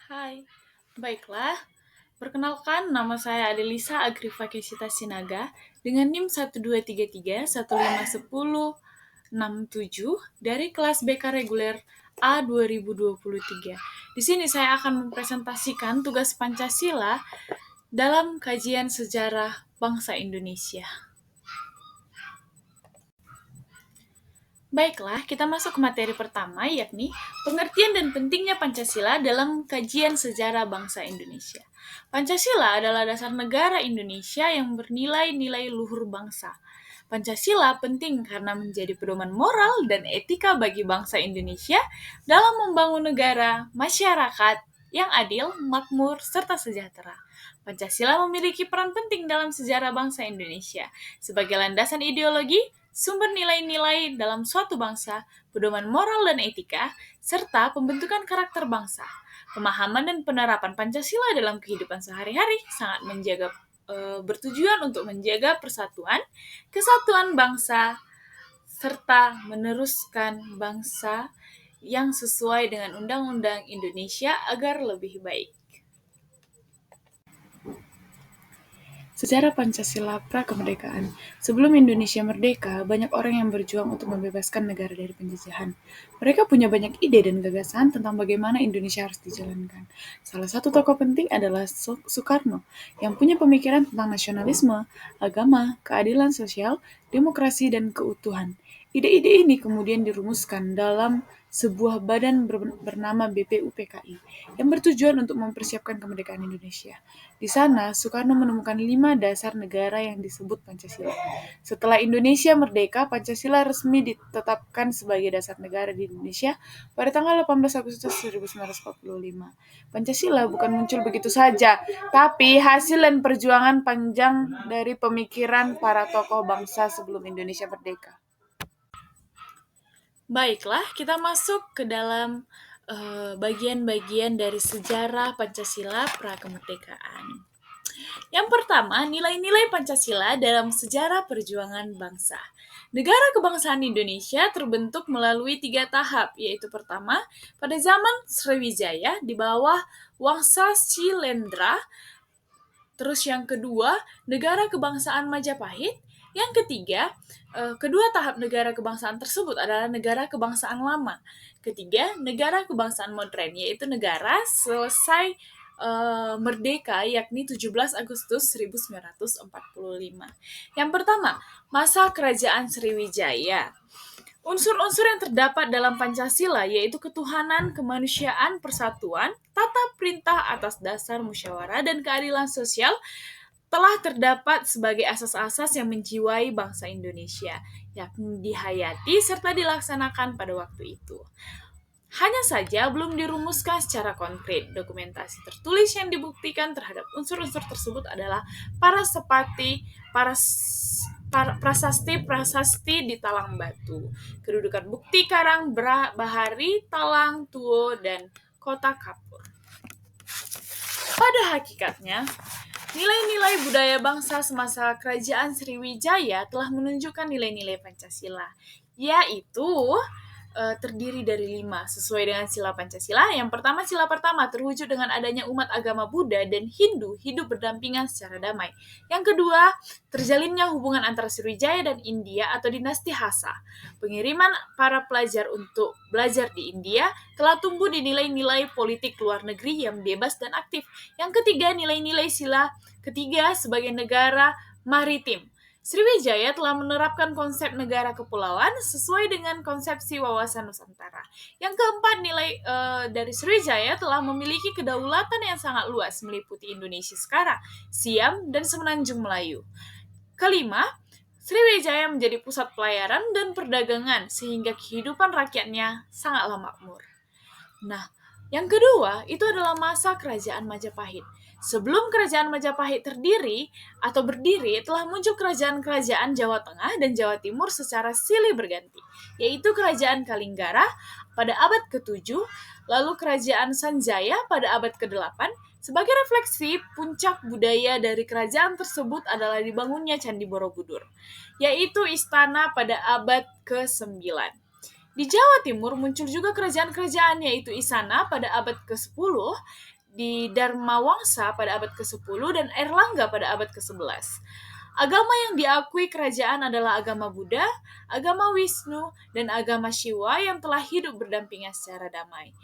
Hai, baiklah. Perkenalkan, nama saya Adelisa Agrifakesita Sinaga dengan NIM 1233 1510667 dari kelas BK reguler A 2023. Di sini saya akan mempresentasikan tugas Pancasila dalam kajian sejarah bangsa Indonesia. Baiklah, kita masuk ke materi pertama, yakni pengertian dan pentingnya Pancasila dalam kajian sejarah bangsa Indonesia. Pancasila adalah dasar negara Indonesia yang bernilai-nilai luhur bangsa. Pancasila penting karena menjadi pedoman moral dan etika bagi bangsa Indonesia dalam membangun negara, masyarakat yang adil, makmur, serta sejahtera. Pancasila memiliki peran penting dalam sejarah bangsa Indonesia sebagai landasan ideologi, sumber nilai-nilai dalam suatu bangsa, pedoman moral dan etika, serta pembentukan karakter bangsa. Pemahaman dan penerapan Pancasila dalam kehidupan sehari-hari sangat bertujuan untuk menjaga persatuan, kesatuan bangsa, serta meneruskan bangsa yang sesuai dengan Undang-Undang Indonesia agar lebih baik. Sejarah Pancasila Prakemerdekaan. Sebelum Indonesia merdeka, banyak orang yang berjuang untuk membebaskan negara dari penjajahan. Mereka punya banyak ide dan gagasan tentang bagaimana Indonesia harus dijalankan. Salah satu tokoh penting adalah Soekarno, yang punya pemikiran tentang nasionalisme, agama, keadilan sosial, demokrasi, dan keutuhan. Ide-ide ini kemudian dirumuskan dalam sebuah badan bernama BPUPKI yang bertujuan untuk mempersiapkan kemerdekaan Indonesia. Di sana, Soekarno menemukan 5 dasar negara yang disebut Pancasila. Setelah Indonesia merdeka, Pancasila resmi ditetapkan sebagai dasar negara di Indonesia pada tanggal 18 Agustus 1945. Pancasila bukan muncul begitu saja, tapi hasil dan perjuangan panjang dari pemikiran para tokoh bangsa sebelum Indonesia merdeka. Baiklah, kita masuk ke dalam bagian-bagian dari sejarah Pancasila Prakemerdekaan. Yang pertama, nilai-nilai Pancasila dalam sejarah perjuangan bangsa. Negara kebangsaan Indonesia terbentuk melalui 3 tahap, yaitu pertama, pada zaman Sriwijaya di bawah Wangsa Silendra, terus yang kedua, negara kebangsaan Majapahit, yang ketiga, kedua tahap negara kebangsaan tersebut adalah negara kebangsaan lama. Ketiga, negara kebangsaan modern, yaitu negara selesai merdeka, yakni 17 Agustus 1945. Yang pertama, masa kerajaan Sriwijaya. Unsur-unsur yang terdapat dalam Pancasila yaitu ketuhanan, kemanusiaan, persatuan, tata perintah atas dasar musyawarah dan keadilan sosial telah terdapat sebagai asas-asas yang menjiwai bangsa Indonesia, yakni dihayati serta dilaksanakan pada waktu itu. Hanya saja belum dirumuskan secara konkret. Dokumentasi tertulis yang dibuktikan terhadap unsur-unsur tersebut adalah prasasti di Talang Batu, kedudukan bukti Karang Bahari, Talang, Tuo, dan Kota Kapur. Pada hakikatnya, nilai-nilai budaya bangsa semasa Kerajaan Sriwijaya telah menunjukkan nilai-nilai Pancasila, yaitu terdiri dari 5 sesuai dengan sila Pancasila. Yang pertama, sila pertama terwujud dengan adanya umat agama Buddha dan Hindu hidup berdampingan secara damai. Yang kedua, terjalinnya hubungan antara Sriwijaya dan India atau dinasti Hasa. Pengiriman para pelajar untuk belajar di India telah tumbuh di nilai-nilai politik luar negeri yang bebas dan aktif. Yang ketiga, nilai-nilai sila ketiga sebagai negara maritim. Sriwijaya telah menerapkan konsep negara kepulauan sesuai dengan konsepsi wawasan Nusantara. Yang keempat, nilai dari Sriwijaya telah memiliki kedaulatan yang sangat luas meliputi Indonesia sekarang, Siam, dan Semenanjung Melayu. Kelima, Sriwijaya menjadi pusat pelayaran dan perdagangan sehingga kehidupan rakyatnya sangatlah makmur. Nah, yang kedua itu adalah masa kerajaan Majapahit. Sebelum kerajaan Majapahit berdiri, telah muncul kerajaan-kerajaan Jawa Tengah dan Jawa Timur secara silih berganti, yaitu kerajaan Kalinggara pada abad ke-7, lalu kerajaan Sanjaya pada abad ke-8. Sebagai refleksi, puncak budaya dari kerajaan tersebut adalah dibangunnya Candi Borobudur, yaitu istana pada abad ke-9. Di Jawa Timur muncul juga kerajaan-kerajaan yaitu Isana pada abad ke-10 di Dharmawangsa pada abad ke-10 dan Airlangga pada abad ke-11. Agama yang diakui kerajaan adalah agama Buddha, agama Wisnu, dan agama Shiva yang telah hidup berdampingan secara damai.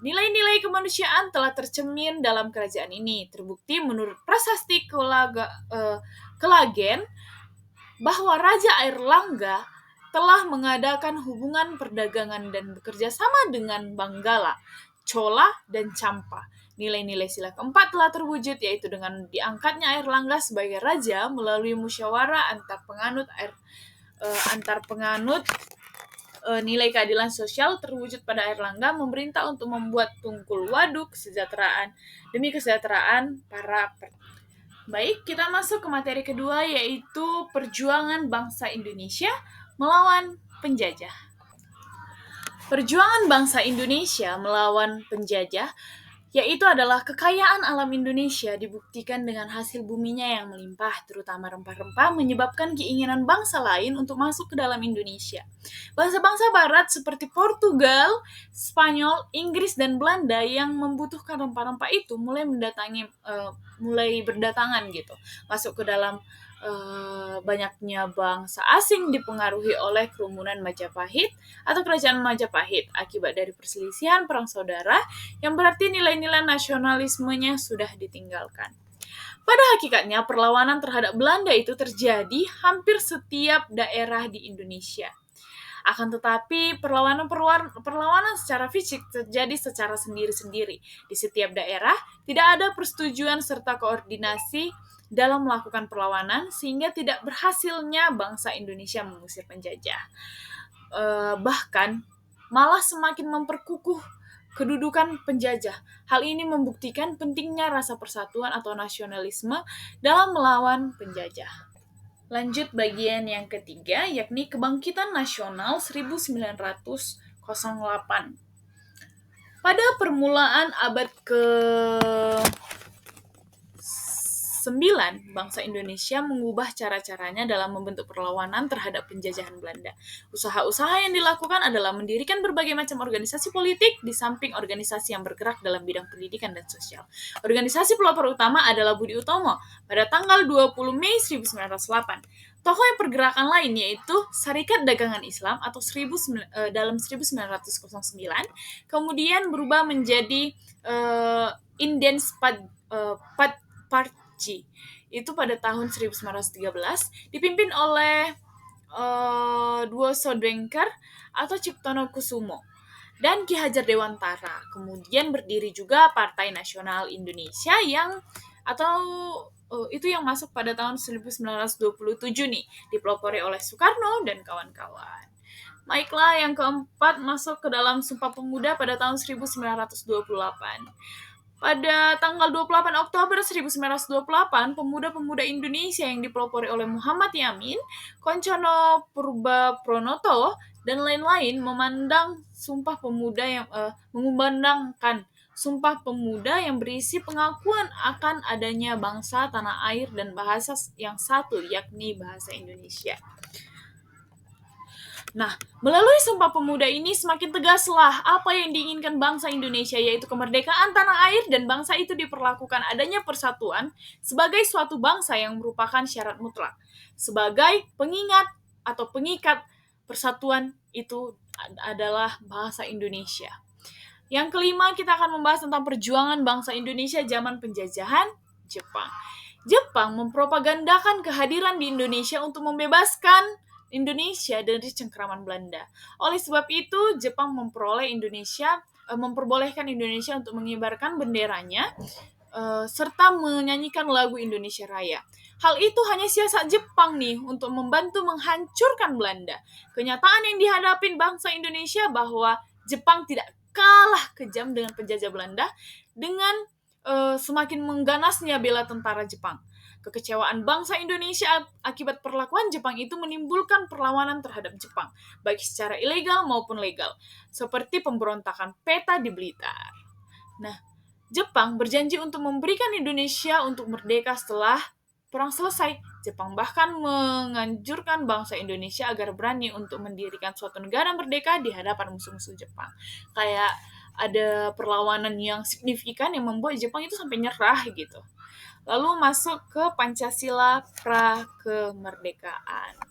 Nilai-nilai kemanusiaan telah tercermin dalam kerajaan ini. Terbukti menurut prasasti Kelagen bahwa Raja Airlangga telah mengadakan hubungan perdagangan dan bekerja sama dengan Banggala, Chola, dan Champa. Nilai-nilai sila keempat telah terwujud, yaitu dengan diangkatnya Airlangga sebagai raja melalui musyawarah antar penganut nilai keadilan sosial terwujud pada Airlangga memerintah untuk membuat tungkul waduk demi kesejahteraan para Baik, kita masuk ke materi kedua, yaitu perjuangan bangsa Indonesia melawan penjajah. Perjuangan bangsa Indonesia melawan penjajah yaitu adalah kekayaan alam Indonesia dibuktikan dengan hasil buminya yang melimpah, terutama rempah-rempah, menyebabkan keinginan bangsa lain untuk masuk ke dalam Indonesia. Bangsa-bangsa barat seperti Portugal, Spanyol, Inggris, dan Belanda yang membutuhkan rempah-rempah itu mulai berdatangan gitu, masuk ke dalam banyaknya bangsa asing dipengaruhi oleh kerumunan Majapahit atau kerajaan Majapahit akibat dari perselisihan perang saudara yang berarti nilai-nilai nasionalismenya sudah ditinggalkan. Pada hakikatnya perlawanan terhadap Belanda itu terjadi hampir setiap daerah di Indonesia. Akan tetapi perlawanan secara fisik terjadi secara sendiri-sendiri. Di setiap daerah tidak ada persetujuan serta koordinasi dalam melakukan perlawanan sehingga tidak berhasilnya bangsa Indonesia mengusir penjajah. Bahkan malah semakin memperkukuh kedudukan penjajah. Hal ini membuktikan pentingnya rasa persatuan atau nasionalisme dalam melawan penjajah. Lanjut bagian yang ketiga, yakni Kebangkitan Nasional 1908. Pada permulaan abad ke-9, bangsa Indonesia mengubah cara-caranya dalam membentuk perlawanan terhadap penjajahan Belanda. Usaha-usaha yang dilakukan adalah mendirikan berbagai macam organisasi politik di samping organisasi yang bergerak dalam bidang pendidikan dan sosial. Organisasi pelopor utama adalah Budi Utomo pada tanggal 20 Mei 1908. Tokoh yang pergerakan lain yaitu Serikat Dagangan Islam atau dalam 1909, kemudian berubah menjadi Indens Patji. Itu pada tahun 1913 dipimpin oleh Dwo Sodengker atau Ciptono Kusumo dan Ki Hajar Dewantara. Kemudian berdiri juga Partai Nasional Indonesia yang masuk pada tahun 1927 nih, dipelopori oleh Soekarno dan kawan-kawan. Baiklah, yang keempat masuk ke dalam Sumpah Pemuda pada tahun 1928. Pada tanggal 28 Oktober 1928, pemuda-pemuda Indonesia yang dipelopori oleh Muhammad Yamin, Koncono Purbapronoto, dan lain-lain mengumandangkan Sumpah Pemuda yang berisi pengakuan akan adanya bangsa, tanah air, dan bahasa yang satu, yakni bahasa Indonesia. Nah, melalui Sumpah Pemuda ini semakin tegaslah apa yang diinginkan bangsa Indonesia, yaitu kemerdekaan tanah air, dan bangsa itu diperlakukan adanya persatuan sebagai suatu bangsa yang merupakan syarat mutlak. Sebagai pengingat atau pengikat persatuan itu adalah bahasa Indonesia. Yang kelima, kita akan membahas tentang perjuangan bangsa Indonesia zaman penjajahan Jepang. Jepang mempropagandakan kehadiran di Indonesia untuk membebaskan Indonesia dari cengkraman Belanda. Oleh sebab itu, Jepang memperbolehkan Indonesia untuk mengibarkan benderanya serta menyanyikan lagu Indonesia Raya. Hal itu hanya siasat Jepang nih untuk membantu menghancurkan Belanda. Kenyataan yang dihadapi bangsa Indonesia bahwa Jepang tidak kalah kejam dengan penjajah Belanda dengan semakin mengganasnya bela tentara Jepang. Kekecewaan bangsa Indonesia akibat perlakuan Jepang itu menimbulkan perlawanan terhadap Jepang, baik secara ilegal maupun legal, seperti pemberontakan PETA di Blitar. Nah, Jepang berjanji untuk memberikan Indonesia untuk merdeka setelah perang selesai. Jepang bahkan menganjurkan bangsa Indonesia agar berani untuk mendirikan suatu negara merdeka di hadapan musuh-musuh Jepang. Kayak ada perlawanan yang signifikan yang membuat Jepang itu sampai nyerah gitu. Lalu masuk ke Pancasila Prakemerdekaan.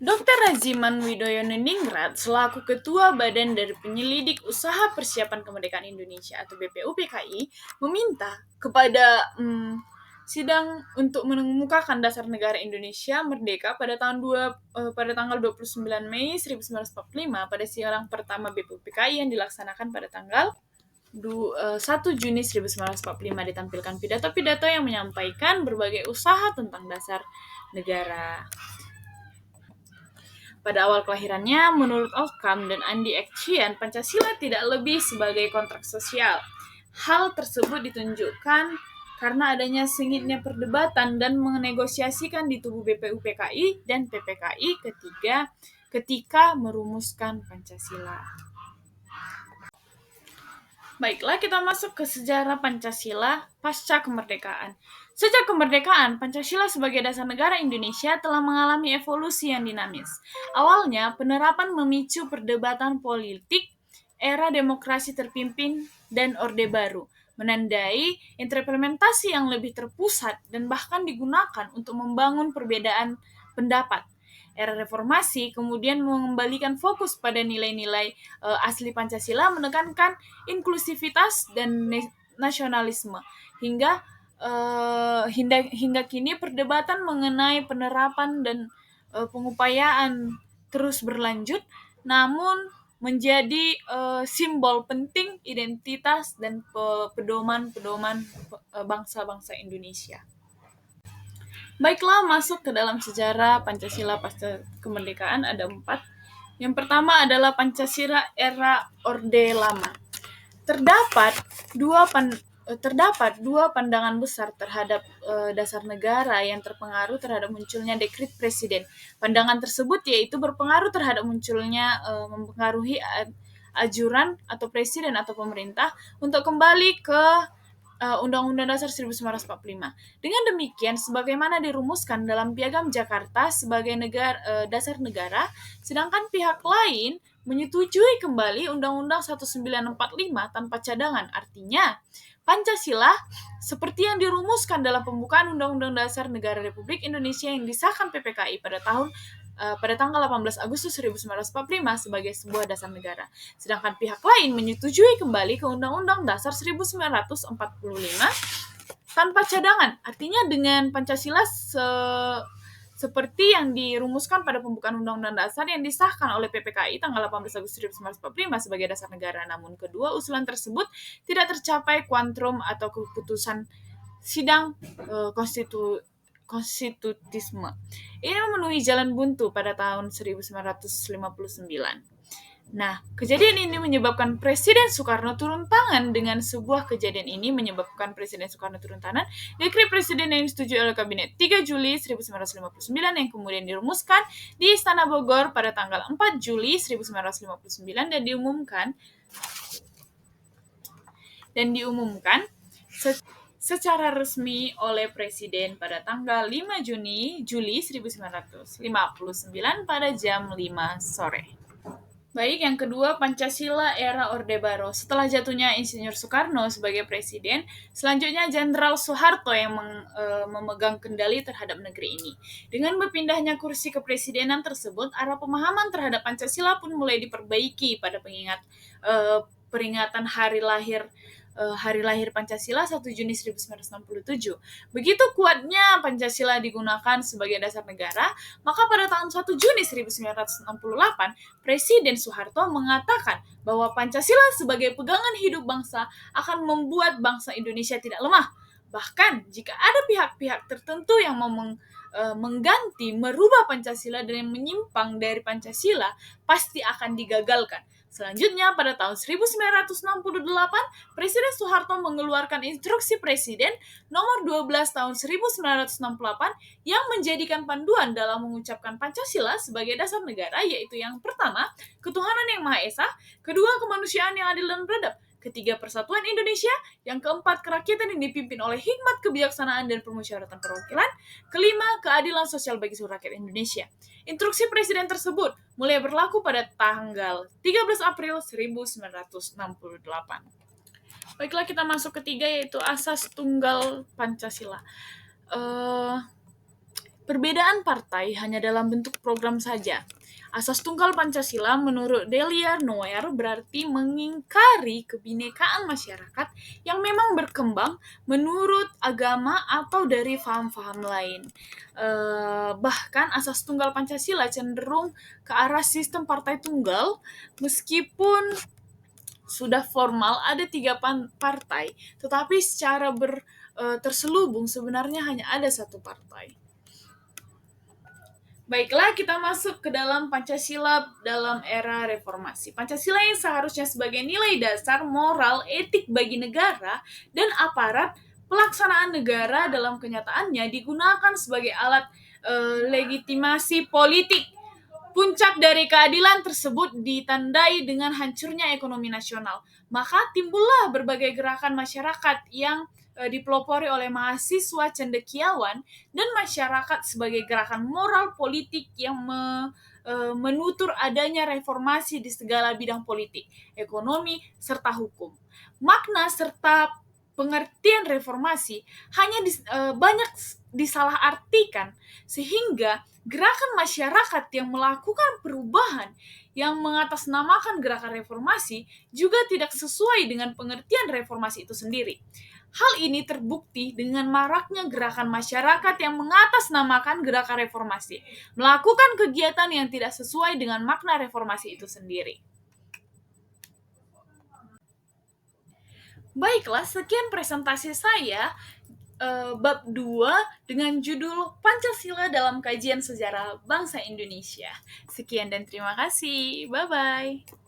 Dr. Rajiman Widoyoningrat selaku Ketua Badan dari Penyelidik Usaha Persiapan Kemerdekaan Indonesia atau BPUPKI meminta kepada sidang untuk mengemukakan dasar negara Indonesia merdeka pada tanggal 29 Mei 1945 pada sidang pertama BPUPKI yang dilaksanakan pada tanggal 1 Juni 1945 ditampilkan pidato-pidato yang menyampaikan berbagai usaha tentang dasar negara. Pada awal kelahirannya, menurut Occam dan Andi Ekcian, Pancasila tidak lebih sebagai kontrak sosial. Hal tersebut ditunjukkan karena adanya sengitnya perdebatan dan menegosiasikan di tubuh BPUPKI dan PPKI ketika merumuskan Pancasila. Baiklah, kita masuk ke sejarah Pancasila pasca kemerdekaan. Sejak kemerdekaan, Pancasila sebagai dasar negara Indonesia telah mengalami evolusi yang dinamis. Awalnya, penerapan memicu perdebatan politik, era demokrasi terpimpin, dan Orde Baru, menandai implementasi yang lebih terpusat dan bahkan digunakan untuk membangun perbedaan pendapat. Era reformasi kemudian mengembalikan fokus pada nilai-nilai asli Pancasila, menekankan inklusivitas dan nasionalisme hingga kini perdebatan mengenai penerapan dan pengupayaan terus berlanjut, namun menjadi simbol penting identitas dan pedoman-pedoman bangsa-bangsa Indonesia. Baiklah, masuk ke dalam sejarah Pancasila pasca kemerdekaan ada 4. Yang pertama adalah Pancasila era Orde Lama. Terdapat dua pandangan besar terhadap dasar negara yang terpengaruh terhadap munculnya dekret presiden. Pandangan tersebut yaitu berpengaruh terhadap munculnya mempengaruhi ajuran atau presiden atau pemerintah untuk kembali ke Undang-Undang Dasar 1945. Dengan demikian, sebagaimana dirumuskan dalam Piagam Jakarta sebagai dasar negara, sedangkan pihak lain menyetujui kembali Undang-Undang 1945 tanpa cadangan. Artinya, Pancasila seperti yang dirumuskan dalam pembukaan Undang-Undang Dasar Negara Republik Indonesia yang disahkan PPKI pada tanggal 18 Agustus 1945 sebagai sebuah dasar negara. Sedangkan pihak lain menyetujui kembali ke Undang-Undang Dasar 1945 tanpa cadangan. Artinya dengan Pancasila seperti yang dirumuskan pada pembukaan Undang-Undang Dasar yang disahkan oleh PPKI tanggal 18 Agustus 1945 sebagai dasar negara. Namun kedua usulan tersebut tidak tercapai kuantrum atau keputusan sidang konstitutisme. Ini memenuhi jalan buntu pada tahun 1959. Nah, kejadian ini menyebabkan Presiden Soekarno turun tangan. Dengan sebuah kejadian ini menyebabkan Presiden Soekarno turun tangan, dekret Presiden yang disetujui oleh Kabinet 3 Juli 1959 yang kemudian dirumuskan di Istana Bogor pada tanggal 4 Juli 1959 dan diumumkan secara resmi oleh Presiden pada tanggal 5 Juli 1959 pada jam 5 sore. Baik, yang kedua, Pancasila era Orde Baru. Setelah jatuhnya Insinyur Soekarno sebagai presiden, selanjutnya Jenderal Soeharto yang memegang kendali terhadap negeri ini. Dengan berpindahnya kursi kepresidenan tersebut, arah pemahaman terhadap Pancasila pun mulai diperbaiki pada peringatan hari lahir Pancasila 1 Juni 1967. Begitu kuatnya Pancasila digunakan sebagai dasar negara, maka pada tahun 1 Juni 1968, Presiden Soeharto mengatakan bahwa Pancasila sebagai pegangan hidup bangsa akan membuat bangsa Indonesia tidak lemah. Bahkan jika ada pihak-pihak tertentu yang mau merubah Pancasila dan yang menyimpang dari Pancasila, pasti akan digagalkan. Selanjutnya, pada tahun 1968, Presiden Soeharto mengeluarkan Instruksi Presiden nomor 12 tahun 1968 yang menjadikan panduan dalam mengucapkan Pancasila sebagai dasar negara, yaitu yang pertama, ketuhanan yang Maha Esa, kedua, kemanusiaan yang adil dan beradab, ketiga persatuan Indonesia, yang keempat kerakyatan yang dipimpin oleh hikmat kebijaksanaan dan permusyawaratan perwakilan, kelima keadilan sosial bagi seluruh rakyat Indonesia. Instruksi Presiden tersebut mulai berlaku pada tanggal 13 April 1968. Baiklah, kita masuk ketiga, yaitu Asas Tunggal Pancasila. Perbedaan partai hanya dalam bentuk program saja. Asas Tunggal Pancasila menurut Delia Noer berarti mengingkari kebinekaan masyarakat yang memang berkembang menurut agama atau dari faham-faham lain. Bahkan Asas Tunggal Pancasila cenderung ke arah sistem partai tunggal, meskipun sudah formal ada 3 partai, tetapi secara terselubung sebenarnya hanya ada 1 partai. Baiklah, kita masuk ke dalam Pancasila dalam era reformasi. Pancasila yang seharusnya sebagai nilai dasar moral etik bagi negara dan aparat pelaksanaan negara dalam kenyataannya digunakan sebagai alat legitimasi politik. Puncak dari keadilan tersebut ditandai dengan hancurnya ekonomi nasional. Maka timbullah berbagai gerakan masyarakat yang dipelopori oleh mahasiswa cendekiawan dan masyarakat sebagai gerakan moral politik yang menutur adanya reformasi di segala bidang politik, ekonomi, serta hukum. Makna serta pengertian reformasi hanya banyak disalahartikan, sehingga gerakan masyarakat yang melakukan perubahan yang mengatasnamakan gerakan reformasi juga tidak sesuai dengan pengertian reformasi itu sendiri. Hal ini terbukti dengan maraknya gerakan masyarakat yang mengatasnamakan gerakan reformasi, melakukan kegiatan yang tidak sesuai dengan makna reformasi itu sendiri. Baiklah, sekian presentasi saya bab 2 dengan judul Pancasila dalam Kajian Sejarah Bangsa Indonesia. Sekian dan terima kasih. Bye-bye.